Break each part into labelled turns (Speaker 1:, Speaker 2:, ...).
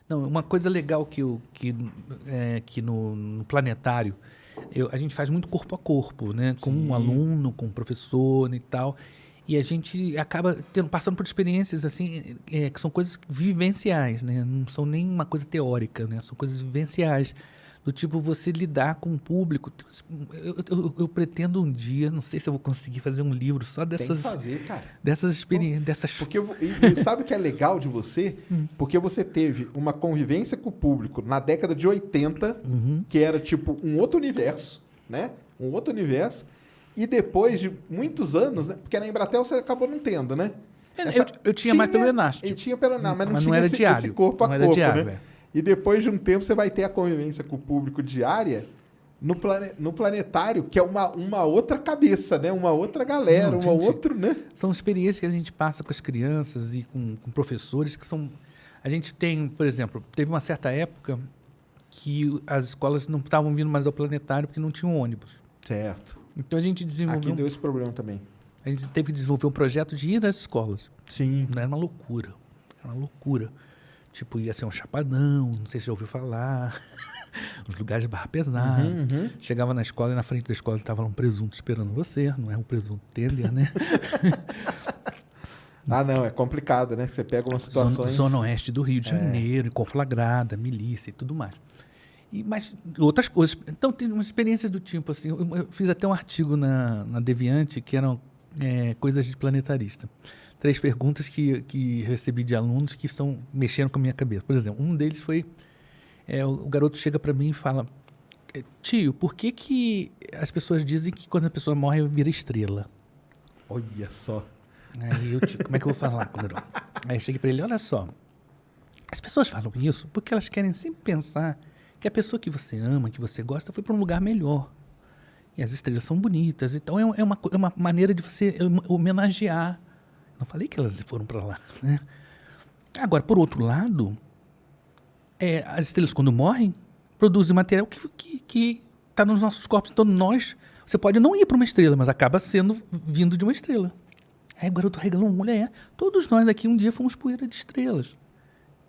Speaker 1: Não, uma coisa legal que no planetário, a gente faz muito corpo a corpo, né? Com um aluno, com um professor e tal. E a gente acaba passando por experiências assim, que são coisas vivenciais, né? Não são nem uma coisa teórica, né? São coisas vivenciais. Do tipo, você lidar com o público. Eu pretendo um dia, não sei se eu vou conseguir fazer um livro só
Speaker 2: Tem que fazer, cara.
Speaker 1: dessas experiências.
Speaker 2: Porque e sabe o que é legal de você? Porque você teve uma convivência com o público na década de 80, que era tipo um outro universo, né? Um outro universo. E depois de muitos anos, né? Porque na Embratel você acabou não tendo, né?
Speaker 1: Eu tinha mais pelo Enástico.
Speaker 2: Eu tinha pelo Enástico, mas não
Speaker 1: não
Speaker 2: tinha
Speaker 1: era
Speaker 2: esse
Speaker 1: diário.
Speaker 2: corpo a
Speaker 1: não
Speaker 2: corpo,
Speaker 1: era diário,
Speaker 2: né? E depois de um tempo você vai ter a convivência com o público diária no planetário, que é uma outra cabeça, né? Uma outra galera, outro, né?
Speaker 1: São experiências que a gente passa com as crianças e com professores que são... A gente tem, por exemplo, teve uma certa época que as escolas não estavam vindo mais ao planetário porque não tinham ônibus.
Speaker 2: Certo.
Speaker 1: Então a gente desenvolveu...
Speaker 2: Aqui deu esse problema também.
Speaker 1: A gente teve que desenvolver um projeto de ir nas escolas.
Speaker 2: Sim.
Speaker 1: Não era uma loucura. Era uma loucura. Tipo, ia ser um chapadão, não sei se já ouviu falar. Uns lugares de barra pesada. Chegava na escola e na frente da escola estava um presunto esperando você. Não é um presunto tender, né?
Speaker 2: Não, é complicado, né? Você pega umas situações...
Speaker 1: Zona oeste do Rio de Janeiro, conflagrada, milícia e tudo mais. Mas outras coisas. Então, tem umas experiências do tipo, assim, eu fiz até um artigo na Deviante que eram coisas de planetarista. 3 perguntas que recebi de alunos que estão mexendo com a minha cabeça. Por exemplo, um deles foi, o garoto chega para mim e fala, tio, por que as pessoas dizem que quando a pessoa morre vira estrela?
Speaker 2: Olha só.
Speaker 1: Aí como é que eu vou falar com o garoto? Aí eu cheguei para ele, olha só, as pessoas falam isso porque elas querem sempre pensar que a pessoa que você ama, que você gosta, foi para um lugar melhor. E as estrelas são bonitas. Então, é uma maneira de você homenagear. Não falei que elas foram para lá, né? Agora, por outro lado, as estrelas, quando morrem, produzem material que está nos nossos corpos. Então, você pode não ir para uma estrela, mas acaba sendo vindo de uma estrela. Aí o garoto regalou uma mulher. Todos nós aqui um dia fomos poeira de estrelas.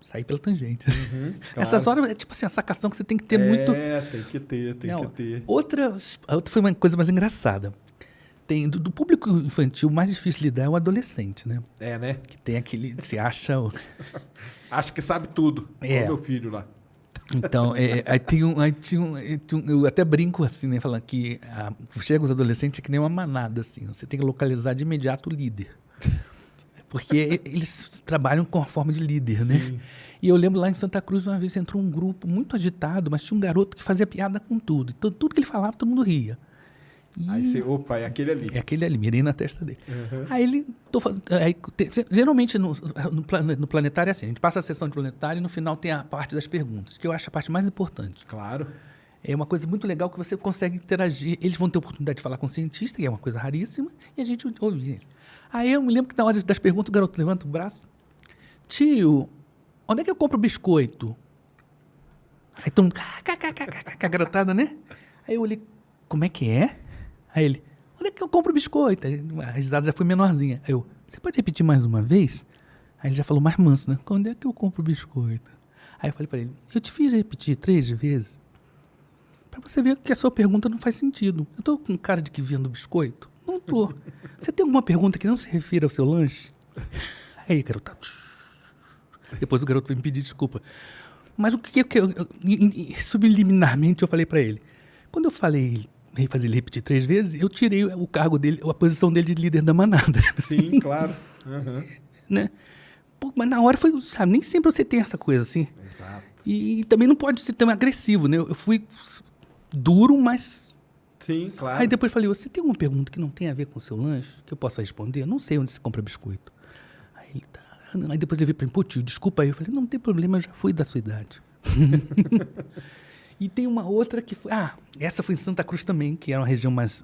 Speaker 1: Sair pela tangente.
Speaker 2: Claro.
Speaker 1: Essas horas é tipo assim, a sacação que você tem que ter muito...
Speaker 2: tem que ter.
Speaker 1: Outra foi uma coisa mais engraçada. Do público infantil, o mais difícil lidar é o adolescente, né?
Speaker 2: Né?
Speaker 1: Que tem aquele... Se acha...
Speaker 2: Acho que sabe tudo. Olha o meu filho lá.
Speaker 1: Então, eu até brinco assim, né? Falando que chega os adolescentes que nem uma manada, assim. Você tem que localizar de imediato o líder. Porque eles trabalham com a forma de líder, né? E eu lembro lá em Santa Cruz, uma vez entrou um grupo muito agitado, mas tinha um garoto que fazia piada com tudo. Então, tudo que ele falava, todo mundo ria.
Speaker 2: Aí você, opa, é aquele ali.
Speaker 1: É aquele ali, mirei na testa dele. Aí ele... geralmente no planetário é assim, a gente passa a sessão de planetário e no final tem a parte das perguntas, que eu acho a parte mais importante.
Speaker 2: Claro.
Speaker 1: É uma coisa muito legal que você consegue interagir. Eles vão ter a oportunidade de falar com o cientista, que é uma coisa raríssima, e a gente ouve ele. Aí eu me lembro que na hora das perguntas o garoto levanta o braço. Tio, onde é que eu compro biscoito? Aí todo mundo... garotada, né? Aí eu olhei, como é que é? Aí ele, onde é que eu compro biscoito? Aí, a risada já foi menorzinha. Aí eu, você pode repetir mais uma vez? Aí ele já falou mais manso, né? Onde é que eu compro biscoito? Aí eu falei para ele, eu te fiz repetir 3 vezes para você ver que a sua pergunta não faz sentido. Eu tô com cara de que vendo biscoito? Não tô. Você tem alguma pergunta que não se refira ao seu lanche? Aí, garoto. Depois o garoto veio me pedir desculpa. Mas o que subliminarmente eu falei para ele? Quando eu falei fazer ele repetir 3 vezes, eu tirei o cargo dele, a posição dele de líder da manada.
Speaker 2: Sim, claro.
Speaker 1: Né? Pô, mas na hora foi, sabe, nem sempre você tem essa coisa assim.
Speaker 2: Exato.
Speaker 1: E também não pode ser tão agressivo, né? Eu fui duro, mas...
Speaker 2: Sim, claro.
Speaker 1: Aí depois falei, você tem alguma pergunta que não tem a ver com o seu lanche, que eu possa responder? Eu não sei onde se compra biscoito. Aí ele tá... Aí depois ele veio para mim, pô, tio, desculpa aí. Eu falei, não tem problema, eu já fui da sua idade. E tem uma outra que foi... essa foi em Santa Cruz também, que é uma região mais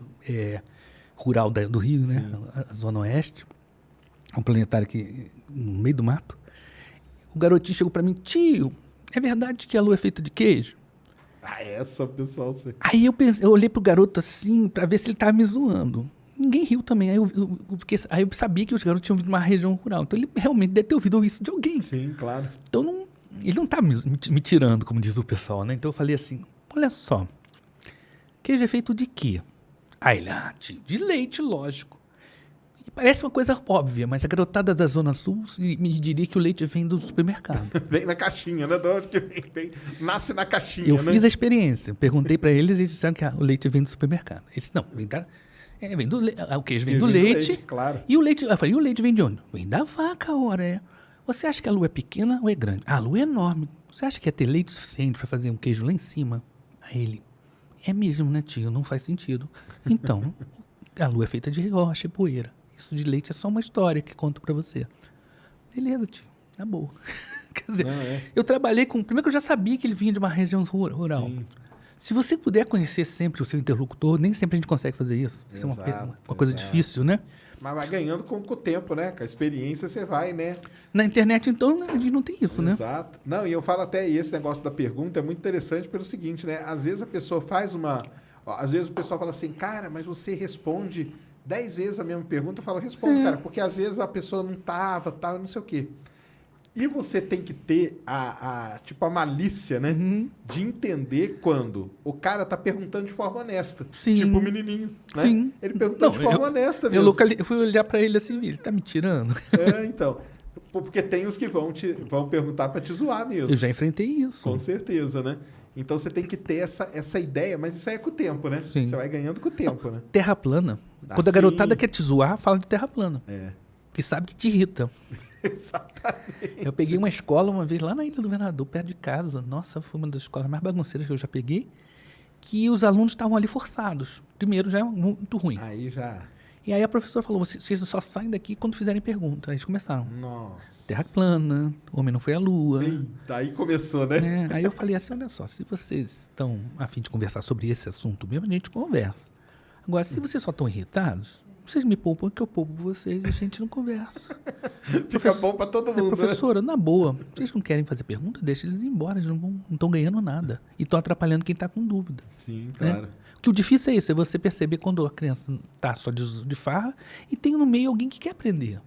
Speaker 1: rural do Rio, né? A Zona Oeste. É um planetário aqui no meio do mato. O garotinho chegou para mim, tio, é verdade que a lua é feita de queijo?
Speaker 2: Essa pessoal...
Speaker 1: Aí eu olhei pro garoto assim, para ver se ele tava me zoando. Ninguém riu também. Aí eu sabia que os garotos tinham vindo de uma região rural. Então ele realmente deve ter ouvido isso de alguém.
Speaker 2: Sim, claro.
Speaker 1: Então ele não tá me tirando, como diz o pessoal, né? Então eu falei assim, olha só, queijo é feito de quê? Aí ele, tio, de leite, lógico. E parece uma coisa óbvia, mas a garotada da Zona Sul me diria que o leite vem do supermercado.
Speaker 2: Vem na caixinha, né? De onde que vem? Nasce na caixinha,
Speaker 1: Eu
Speaker 2: né?
Speaker 1: fiz a experiência, perguntei para eles e eles disseram que o leite vem do supermercado. Eles não, vem do leite. O queijo vem do leite.
Speaker 2: Claro.
Speaker 1: E o leite, eu falei, e o leite vem de onde? Vem da vaca, ora é. Você acha que a lua é pequena ou é grande? A lua é enorme. Você acha que ia ter leite suficiente para fazer um queijo lá em cima? Aí ele, é mesmo, né, tio? Não faz sentido. Então, a lua é feita de rocha e poeira. Isso de leite é só uma história que conto para você. Beleza, tio. Tá boa. Quer dizer, eu trabalhei com... Primeiro que eu já sabia que ele vinha de uma região rural.
Speaker 2: Sim.
Speaker 1: Se você puder conhecer sempre o seu interlocutor, nem sempre a gente consegue fazer isso. Isso é uma coisa difícil, né?
Speaker 2: Mas vai ganhando com o tempo, né? Com a experiência você vai, né?
Speaker 1: Na internet, então, a gente não tem isso, né?
Speaker 2: Exato. Não, e eu falo até, e esse negócio da pergunta é muito interessante pelo seguinte, né? Às vezes a pessoa faz uma... Às vezes o pessoal fala assim, cara, mas você responde 10 vezes a mesma pergunta. Eu falo, responde, cara, porque às vezes a pessoa não tava, tal, não sei o quê. E você tem que ter a malícia, né? De entender quando o cara tá perguntando de forma honesta.
Speaker 1: Sim.
Speaker 2: Tipo o menininho, né?
Speaker 1: Sim.
Speaker 2: Ele perguntou de forma honesta mesmo.
Speaker 1: Eu fui olhar para ele assim, ele tá me tirando.
Speaker 2: Então. Porque tem os que vão perguntar para te zoar mesmo.
Speaker 1: Eu já enfrentei isso.
Speaker 2: Com certeza, né? Então você tem que ter essa ideia, mas isso aí é com o tempo, né?
Speaker 1: Sim.
Speaker 2: Você vai ganhando com o tempo, né?
Speaker 1: Terra plana. Quando a garotada quer te zoar, fala de terra plana. Que sabe que te irrita.
Speaker 2: Exatamente.
Speaker 1: Eu peguei uma escola uma vez lá na Ilha do Governador, perto de casa. Nossa, foi uma das escolas mais bagunceiras que eu já peguei. Que os alunos estavam ali forçados. Primeiro, já é muito ruim.
Speaker 2: Aí já...
Speaker 1: E aí a professora falou, vocês só saem daqui quando fizerem pergunta. Aí eles começaram.
Speaker 2: Nossa.
Speaker 1: Terra plana, o homem não foi à lua.
Speaker 2: Eita, aí começou, né?
Speaker 1: Aí eu falei assim, olha só, se vocês estão a fim de conversar sobre esse assunto mesmo, a gente conversa. Agora, se vocês só estão irritados, vocês me poupam que eu poupo vocês e a gente não conversa.
Speaker 2: Fica bom para todo mundo,
Speaker 1: professora, na boa, vocês não querem fazer pergunta? Deixa eles ir embora, eles não estão ganhando nada. E estão atrapalhando quem está com dúvida.
Speaker 2: Sim, claro.
Speaker 1: Né? Que o difícil é isso, é você perceber quando a criança está só de farra e tem no meio alguém que quer aprender.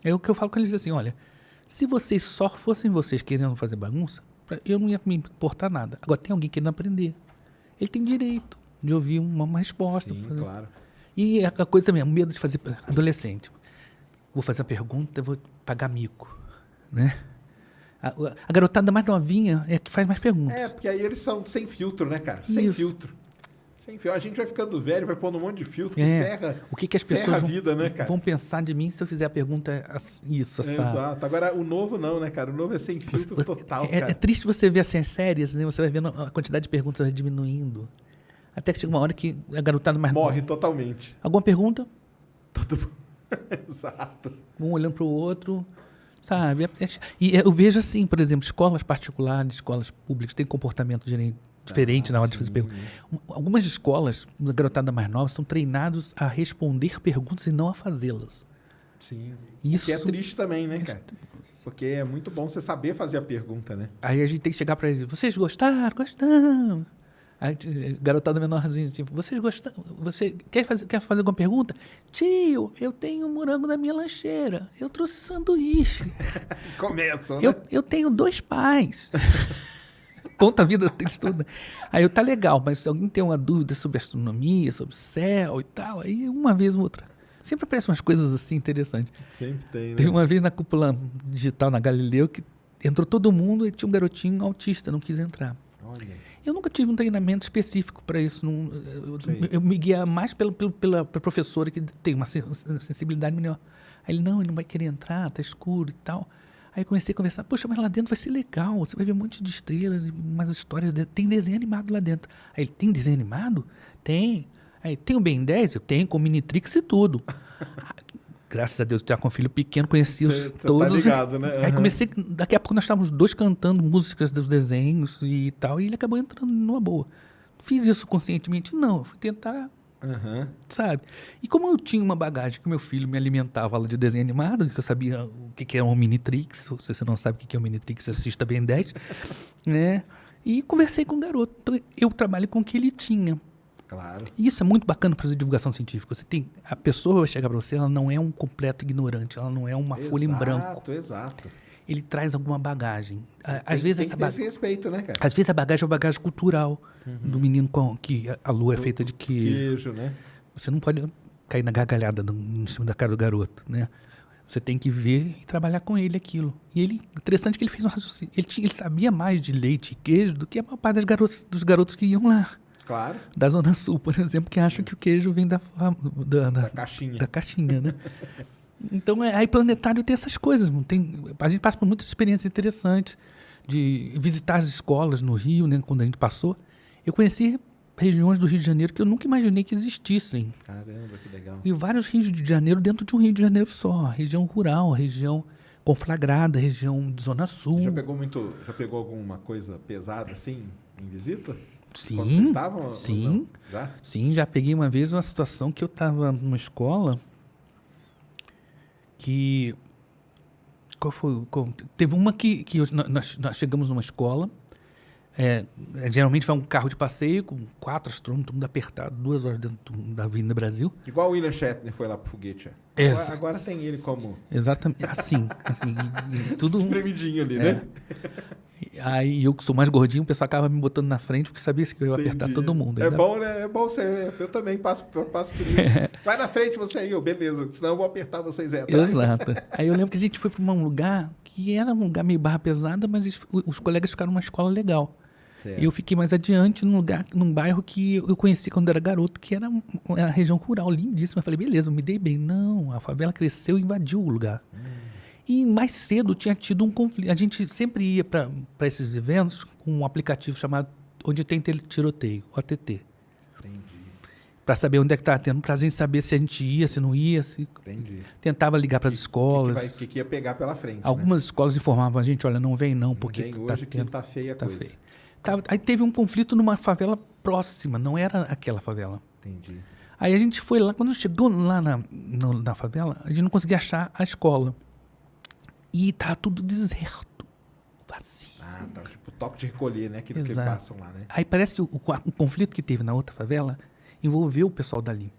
Speaker 1: É o que eu falo com eles assim, olha, se vocês só fossem vocês querendo fazer bagunça, eu não ia me importar nada. Agora tem alguém querendo aprender. Ele tem direito de ouvir uma resposta.
Speaker 2: Sim, claro.
Speaker 1: E a coisa também, o medo de fazer adolescente. Vou fazer a pergunta, vou pagar mico, né? A garotada mais novinha é que faz mais perguntas.
Speaker 2: Porque aí eles são sem filtro, né, cara? Sem filtro. Sem filtro. A gente vai ficando velho, vai pondo um monte de filtro que ferra,
Speaker 1: o que as pessoas
Speaker 2: vida, né, cara?
Speaker 1: Vão pensar de mim se eu fizer a pergunta isso, essa...
Speaker 2: Exato. Agora, o novo não, né, cara? O novo é sem filtro total, cara.
Speaker 1: É triste você ver assim as séries, né? Você vai vendo a quantidade de perguntas diminuindo. Até que chega uma hora que a garotada mais...
Speaker 2: Morre totalmente.
Speaker 1: Alguma pergunta?
Speaker 2: Todo mundo. Exato.
Speaker 1: Um olhando para o outro, sabe? E eu vejo assim, por exemplo, escolas particulares, escolas públicas têm comportamento diferente na hora de fazer perguntas. Algumas escolas, da garotada mais nova, são treinados a responder perguntas e não a fazê-las.
Speaker 2: Sim.
Speaker 1: Isso
Speaker 2: que é triste também, né, cara? Porque é muito bom você saber fazer a pergunta, né?
Speaker 1: Aí a gente tem que chegar para eles, vocês gostaram? Gostamos. Aí, garotada menorzinha, tipo, vocês gostaram? Você quer fazer alguma pergunta? Tio, eu tenho morango na minha lancheira. Eu trouxe sanduíche.
Speaker 2: Começam, né?
Speaker 1: Eu tenho 2 pais. Conta a vida deles toda. Aí tá legal, mas se alguém tem uma dúvida sobre astronomia, sobre céu e tal, aí uma vez ou outra. Sempre aparecem umas coisas assim interessantes.
Speaker 2: Sempre tem, né?
Speaker 1: Teve uma vez na cúpula digital na Galileu que entrou todo mundo e tinha um garotinho autista, não quis entrar.
Speaker 2: Olha.
Speaker 1: Eu nunca tive um treinamento específico para isso. Eu me guia mais pela professora que tem uma sensibilidade melhor. Aí ele não vai querer entrar, tá escuro e tal. Aí eu comecei a conversar, poxa, mas lá dentro vai ser legal, você vai ver um monte de estrelas, umas histórias, tem desenho animado lá dentro. Aí ele, tem desenho animado? Tem. Aí, tem o Ben 10? Eu tenho, com Minitrix e tudo. Graças a Deus, já com um filho pequeno, conheci todos.
Speaker 2: Tá ligado, né?
Speaker 1: Aí comecei, daqui a pouco nós estávamos 2 cantando músicas dos desenhos e tal, e ele acabou entrando numa boa. Fiz isso conscientemente? Não, eu fui tentar, sabe? E como eu tinha uma bagagem que meu filho me alimentava lá de desenho animado, que eu sabia o que é um Minitrix, se você não sabe o que é um Minitrix, assista Ben 10, né? E conversei com o garoto. Então, eu trabalho com o que ele tinha.
Speaker 2: Claro.
Speaker 1: E isso é muito bacana para fazer divulgação científica. A pessoa vai chegar para você, ela não é um completo ignorante, ela não é uma folha em branco.
Speaker 2: Exato.
Speaker 1: ele traz alguma bagagem. Às vezes
Speaker 2: tem
Speaker 1: essa
Speaker 2: que ter esse respeito, né, cara?
Speaker 1: Às vezes a bagagem é uma bagagem cultural do menino que a lua é feita de queijo.
Speaker 2: Queijo, né?
Speaker 1: Você não pode cair na gargalhada em cima da cara do garoto, né? Você tem que ver e trabalhar com ele aquilo. E ele, interessante que ele fez um raciocínio. Ele sabia mais de leite e queijo do que a maior parte dos garotos que iam lá.
Speaker 2: Claro.
Speaker 1: Da Zona Sul, por exemplo, que acham que o queijo vem da
Speaker 2: caixinha.
Speaker 1: Da caixinha, né? Então, aí Planetário tem essas coisas. A gente passa por muitas experiências interessantes de visitar as escolas no Rio, né? Quando a gente passou. Eu conheci regiões do Rio de Janeiro que eu nunca imaginei que existissem.
Speaker 2: Caramba, que legal.
Speaker 1: E vários rios de Janeiro dentro de um Rio de Janeiro só. Região rural, região conflagrada, região de Zona Sul.
Speaker 2: Já pegou alguma coisa pesada assim em visita?
Speaker 1: Sim.
Speaker 2: Quando vocês estavam?
Speaker 1: Sim.
Speaker 2: Já?
Speaker 1: Sim, já peguei uma vez uma situação que eu estava numa escola que... Teve uma que nós chegamos numa escola. Geralmente vai um carro de passeio com 4 astrônomos, todo mundo apertado, 2 horas dentro da Avenida Brasil.
Speaker 2: Igual o William Shatner foi lá pro foguete. Agora tem ele como...
Speaker 1: Exatamente, assim e tudo...
Speaker 2: Espremidinho ali, né?
Speaker 1: Aí eu que sou mais gordinho, o pessoal acaba me botando na frente porque sabia que eu ia apertar todo mundo.
Speaker 2: É bom, né? É bom ser... Eu também passo por isso. Vai na frente você aí, beleza, senão eu vou apertar vocês aí atrás.
Speaker 1: Exato. Aí eu lembro que a gente foi para um lugar que era um lugar meio barra pesada, mas os colegas ficaram numa escola legal.
Speaker 2: Certo.
Speaker 1: E eu fiquei mais adiante num bairro que eu conheci quando era garoto, que era uma região rural, lindíssima. Eu falei, beleza, eu me dei bem. Não, a favela cresceu e invadiu o lugar. E mais cedo tinha tido um conflito. A gente sempre ia para esses eventos com um aplicativo chamado Onde Tem Tiroteio, OTT.
Speaker 2: Entendi.
Speaker 1: Para saber onde é que estava tendo, para a gente saber se a gente ia, se não ia.
Speaker 2: Entendi.
Speaker 1: Tentava ligar para as escolas.
Speaker 2: O que ia pegar pela frente,
Speaker 1: Algumas escolas informavam a gente, olha, não vem não, porque
Speaker 2: vem hoje que tá feia a coisa.
Speaker 1: Feio. Aí teve um conflito numa favela próxima, não era aquela favela.
Speaker 2: Entendi.
Speaker 1: Aí a gente foi lá, quando chegou lá na favela, a gente não conseguia achar a escola. E tá tudo deserto, vazio.
Speaker 2: Ah, tá. Tipo toque de recolher, né? Aquilo que eles
Speaker 1: Exato.
Speaker 2: passam lá, né?
Speaker 1: Aí parece que o conflito que teve na outra favela envolveu o pessoal dali.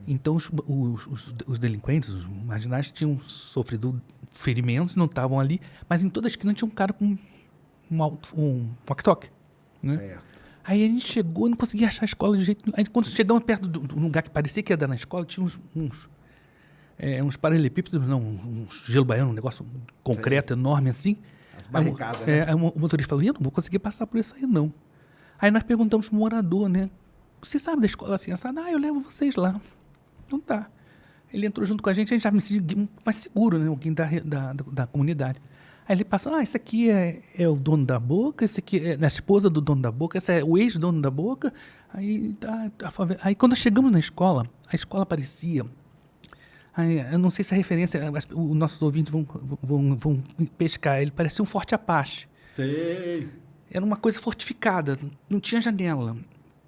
Speaker 1: Então os delinquentes, os marginais, tinham sofrido ferimentos, não estavam ali, mas em toda a esquina tinha um cara com um walkie-talkie, né?
Speaker 2: Certo.
Speaker 1: Aí a gente chegou e não conseguia achar a escola de jeito nenhum. Aí quando chegamos perto do lugar que parecia que ia dar na escola, tinha uns paralelepípedos, não, um gelo baiano, um negócio concreto enorme assim.
Speaker 2: As barricadas, né?
Speaker 1: Aí o motorista falou, eu não vou conseguir passar por isso aí não. Aí nós perguntamos pro morador, né? Você sabe da escola assim? Eu levo vocês lá. Então tá. Ele entrou junto com a gente já me sentiu mais seguro, né? Alguém da comunidade. Aí ele passa, esse aqui é o dono da boca, esse aqui é a esposa do dono da boca, esse é o ex-dono da boca. Aí aí quando chegamos na escola, a escola parecia... eu não sei se a referência, os nossos ouvintes vão pescar, ele parecia um Forte Apache.
Speaker 2: Sei.
Speaker 1: Era uma coisa fortificada, não tinha janela.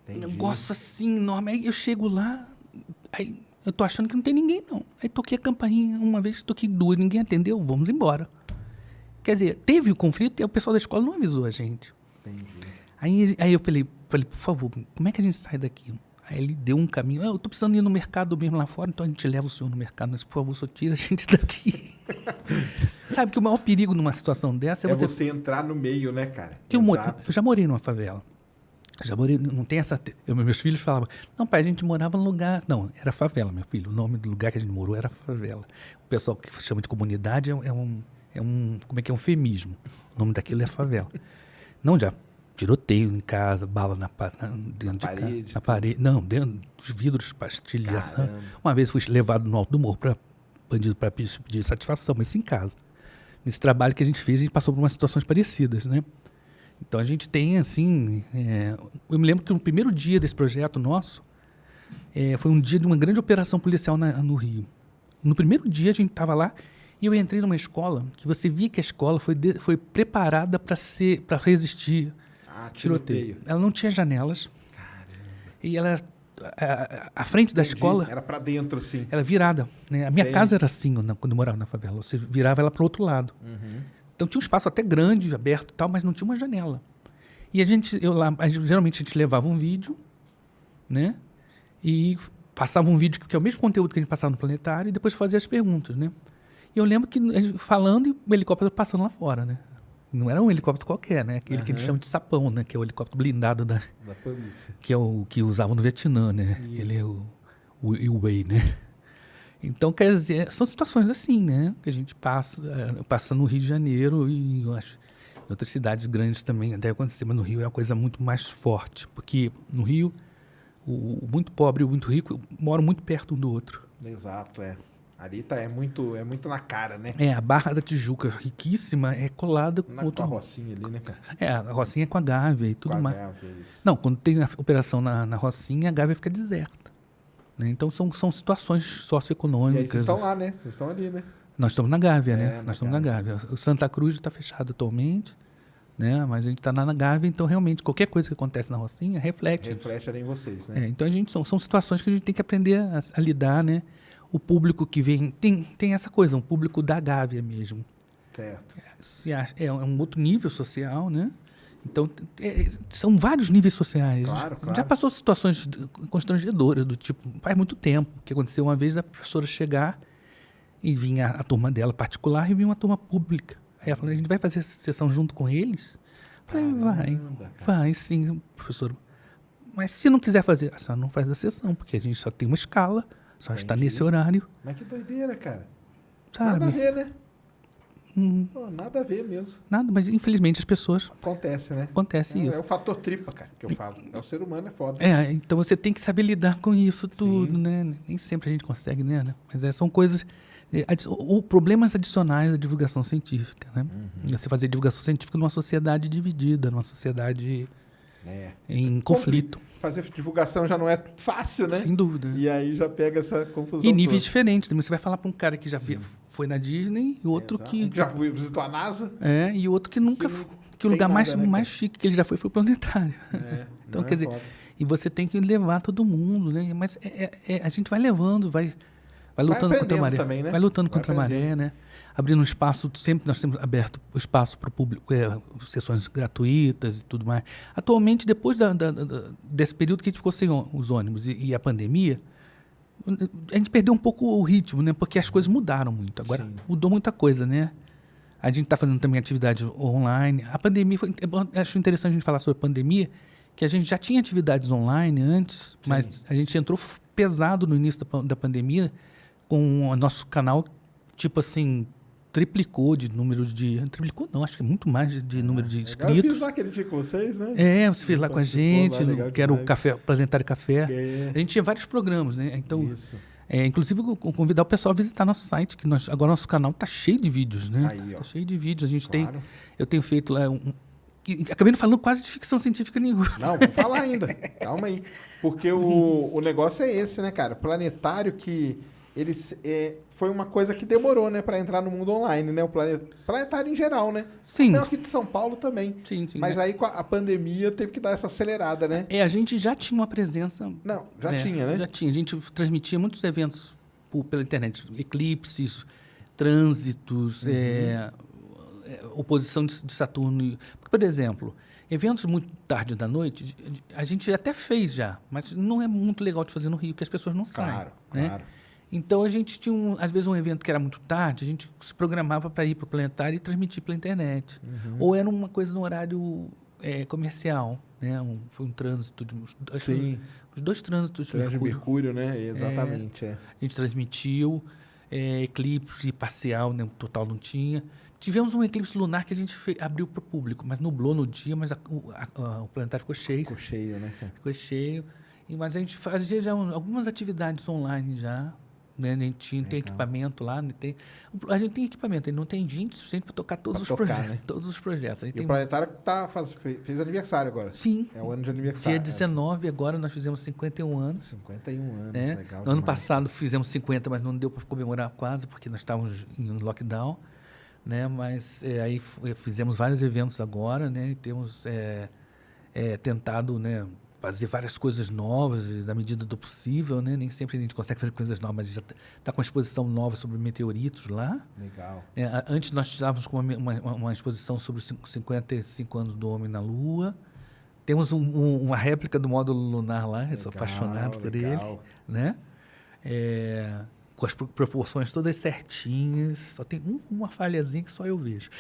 Speaker 2: Entendi.
Speaker 1: Um negócio assim enorme. Aí eu chego lá, aí eu tô achando que não tem ninguém, não. Aí toquei a campainha uma vez, toquei 2, ninguém atendeu, vamos embora. Quer dizer, teve o conflito e o pessoal da escola não avisou a gente.
Speaker 2: Entendi.
Speaker 1: Aí eu falei, por favor, como é que a gente sai daqui? Aí ele deu um caminho, eu tô precisando ir no mercado mesmo lá fora, então a gente leva o senhor no mercado, mas por favor, só tira a gente daqui. Sabe que o maior perigo numa situação dessa é
Speaker 2: você entrar no meio, né, cara?
Speaker 1: Eu já morei numa favela. Não tem essa... Meus filhos falavam, não, pai, a gente morava num lugar... Não, era favela, meu filho. O nome do lugar que a gente morou era favela. O pessoal que chama de comunidade é um como é que é? Um eufemismo. O nome daquilo é favela. Não, já tiroteio em casa, bala dentro de casa. Na parede. Não, dentro dos vidros, pastilhação. Uma vez fui levado no alto do morro para bandido para pedir satisfação, mas isso em casa. Nesse trabalho que a gente fez, a gente passou por umas situações parecidas, né? Então a gente tem, assim... eu me lembro que no primeiro dia desse projeto nosso, foi um dia de uma grande operação policial no Rio. No primeiro dia a gente estava lá e eu entrei numa escola que você via que a escola foi preparada para resistir tiroteio. Ela não tinha janelas.
Speaker 2: Caramba.
Speaker 1: E ela... A frente da escola...
Speaker 2: Era para dentro, sim.
Speaker 1: Era virada. Né? A minha casa era assim, quando eu morava na favela. Você virava ela para o outro lado.
Speaker 2: Uhum.
Speaker 1: Então tinha um espaço até grande, aberto e tal, mas não tinha uma janela. E geralmente a gente levava um vídeo, né? E passava um vídeo que é o mesmo conteúdo que a gente passava no planetário e depois fazia as perguntas, né? E eu lembro que a gente falando e o helicóptero passando lá fora, né? Não era um helicóptero qualquer, né? Aquele que eles chamam de sapão, né? Que é o helicóptero blindado
Speaker 2: Da polícia.
Speaker 1: que é o que usavam no Vietnã, né?
Speaker 2: Isso.
Speaker 1: Ele é o Iway, né? Então, quer dizer, são situações assim, né? Que a gente passa no Rio de Janeiro e eu acho, em outras cidades grandes também deve acontecer, mas no Rio é uma coisa muito mais forte, porque no Rio o muito pobre e o muito rico moram muito perto um do outro.
Speaker 2: Exato, é. Ali é muito na cara, né?
Speaker 1: A Barra da Tijuca, riquíssima, é colada com
Speaker 2: Com a Rocinha ali, né, cara?
Speaker 1: A Rocinha é com a Gávea e tudo
Speaker 2: Com a
Speaker 1: mais.
Speaker 2: Gávea, isso.
Speaker 1: Não, quando tem a operação na Rocinha, a Gávea fica deserta. Né? Então são situações
Speaker 2: E aí
Speaker 1: socioeconômicas.
Speaker 2: vocês estão lá, né? Vocês estão ali, né?
Speaker 1: Nós estamos na Gávea,
Speaker 2: É,
Speaker 1: né?
Speaker 2: na
Speaker 1: Nós estamos na
Speaker 2: Gávea.
Speaker 1: Gávea. O Santa Cruz está fechado atualmente, né? Mas a gente está lá na Gávea, então realmente qualquer coisa que acontece na Rocinha reflete.
Speaker 2: Reflete ali em vocês, né?
Speaker 1: Então são situações que a gente tem que aprender a lidar, né? O público que vem tem essa coisa, um público da Gávea mesmo.
Speaker 2: Certo.
Speaker 1: É um outro nível social, né? Então, são vários níveis sociais.
Speaker 2: Claro, claro.
Speaker 1: Já passou situações constrangedoras, do tipo, faz muito tempo, que aconteceu uma vez a professora chegar e vinha a turma dela particular e vinha uma turma pública. Aí ela falou, a gente vai fazer sessão junto com eles? Eu falei, vai sim, professor. Mas se não quiser fazer, a senhora não faz a sessão, porque a gente só tem uma escala, a senhora está nesse horário.
Speaker 2: Mas que doideira, cara.
Speaker 1: Sabe?
Speaker 2: Nada a ver, né? Pô, nada a ver mesmo.
Speaker 1: Nada, mas infelizmente as pessoas...
Speaker 2: Acontece, né?
Speaker 1: Acontece isso.
Speaker 2: É o fator tripa, cara, que eu falo. O ser humano é foda.
Speaker 1: Então você tem que saber lidar com isso tudo, né? Nem sempre a gente consegue, né? Mas são coisas... problemas adicionais da divulgação científica, né? Você fazer divulgação científica numa sociedade dividida, numa sociedade em conflito.
Speaker 2: Fazer divulgação já não é fácil, né?
Speaker 1: Sem dúvida.
Speaker 2: E aí já pega essa confusão.
Speaker 1: E níveis diferentes. Você vai falar para um cara que já foi na Disney e outro que
Speaker 2: já visitou a NASA.
Speaker 1: E outro que nunca... Que o lugar
Speaker 2: nada,
Speaker 1: mais chique que ele já foi o planetário. Então, quer dizer... E você tem que levar todo mundo, né? Mas a gente vai levando, vai lutando contra a maré.
Speaker 2: Também, né?
Speaker 1: Vai lutando contra a maré, né? Abrindo um espaço, sempre nós temos aberto o espaço para o público, sessões gratuitas e tudo mais. Atualmente, depois desse período que a gente ficou sem os ônibus e a pandemia, a gente perdeu um pouco o ritmo, né? Porque as coisas mudaram muito. Agora mudou muita coisa, né? A gente está fazendo também atividade online. A pandemia, acho interessante a gente falar sobre a pandemia, que a gente já tinha atividades online antes, mas a gente entrou pesado no início da pandemia com o nosso canal, tipo assim, triplicou de número de... Triplicou não, acho que é muito mais de número de inscritos.
Speaker 2: Eu fiz lá aquele dia com vocês, né?
Speaker 1: Você fez lá com a gente, que era o Planetário Café. A gente tinha vários programas, né? Então, inclusive, convidar o pessoal a visitar nosso site, que agora nosso canal está cheio de vídeos, né? Está cheio de vídeos. A gente eu tenho feito lá acabei não falando quase de ficção científica nenhuma.
Speaker 2: Não, vamos falar ainda. Calma aí. Porque o negócio é esse, né, cara? Planetário que... foi uma coisa que demorou, né, para entrar no mundo online, né? O planetário em geral, né?
Speaker 1: Sim.
Speaker 2: Até aqui de São Paulo também.
Speaker 1: Sim.
Speaker 2: Mas aí com a pandemia teve que dar essa acelerada, né?
Speaker 1: A gente já tinha uma presença...
Speaker 2: Não, já tinha, né?
Speaker 1: Já tinha. A gente transmitia muitos eventos pela internet. Eclipses, trânsitos, oposição de Saturno. Por exemplo, eventos muito tarde da noite, a gente até fez já, mas não é muito legal de fazer no Rio, porque as pessoas não saem. Claro. Então, a gente tinha, às vezes, um evento que era muito tarde, a gente se programava para ir para o planetário e transmitir pela internet. Ou era uma coisa no horário comercial, né? Foi um trânsito, os dois trânsitos de
Speaker 2: Mercúrio, né? Exatamente.
Speaker 1: A gente transmitiu, eclipse parcial, né? O total não tinha. Tivemos um eclipse lunar que a gente abriu para o público, mas nublou no dia, mas o planetário ficou cheio.
Speaker 2: Ficou cheio, né?
Speaker 1: Ficou cheio. Mas a gente fazia já algumas atividades online já. Né? A gente tem equipamento lá. A gente tem equipamento, não tem gente suficiente para tocar todos os projetos. Né? Todos os projetos.
Speaker 2: O planetário fez aniversário agora.
Speaker 1: Sim.
Speaker 2: É o ano de aniversário.
Speaker 1: Dia 19, agora nós fizemos 51 anos.
Speaker 2: 51 anos, legal.
Speaker 1: No ano passado fizemos 50, mas não deu para comemorar quase, porque nós estávamos em lockdown. Né? Mas aí fizemos vários eventos agora, né? E temos tentado, né, fazer várias coisas novas na medida do possível, né? Nem sempre a gente consegue fazer coisas novas, mas a gente já está com uma exposição nova sobre meteoritos lá.
Speaker 2: Legal.
Speaker 1: Antes nós estávamos com uma exposição sobre os 55 anos do homem na Lua. Temos uma réplica do módulo lunar lá, eu sou apaixonado por ele. Né? com as proporções todas certinhas. Só tem uma falhazinha que só eu vejo.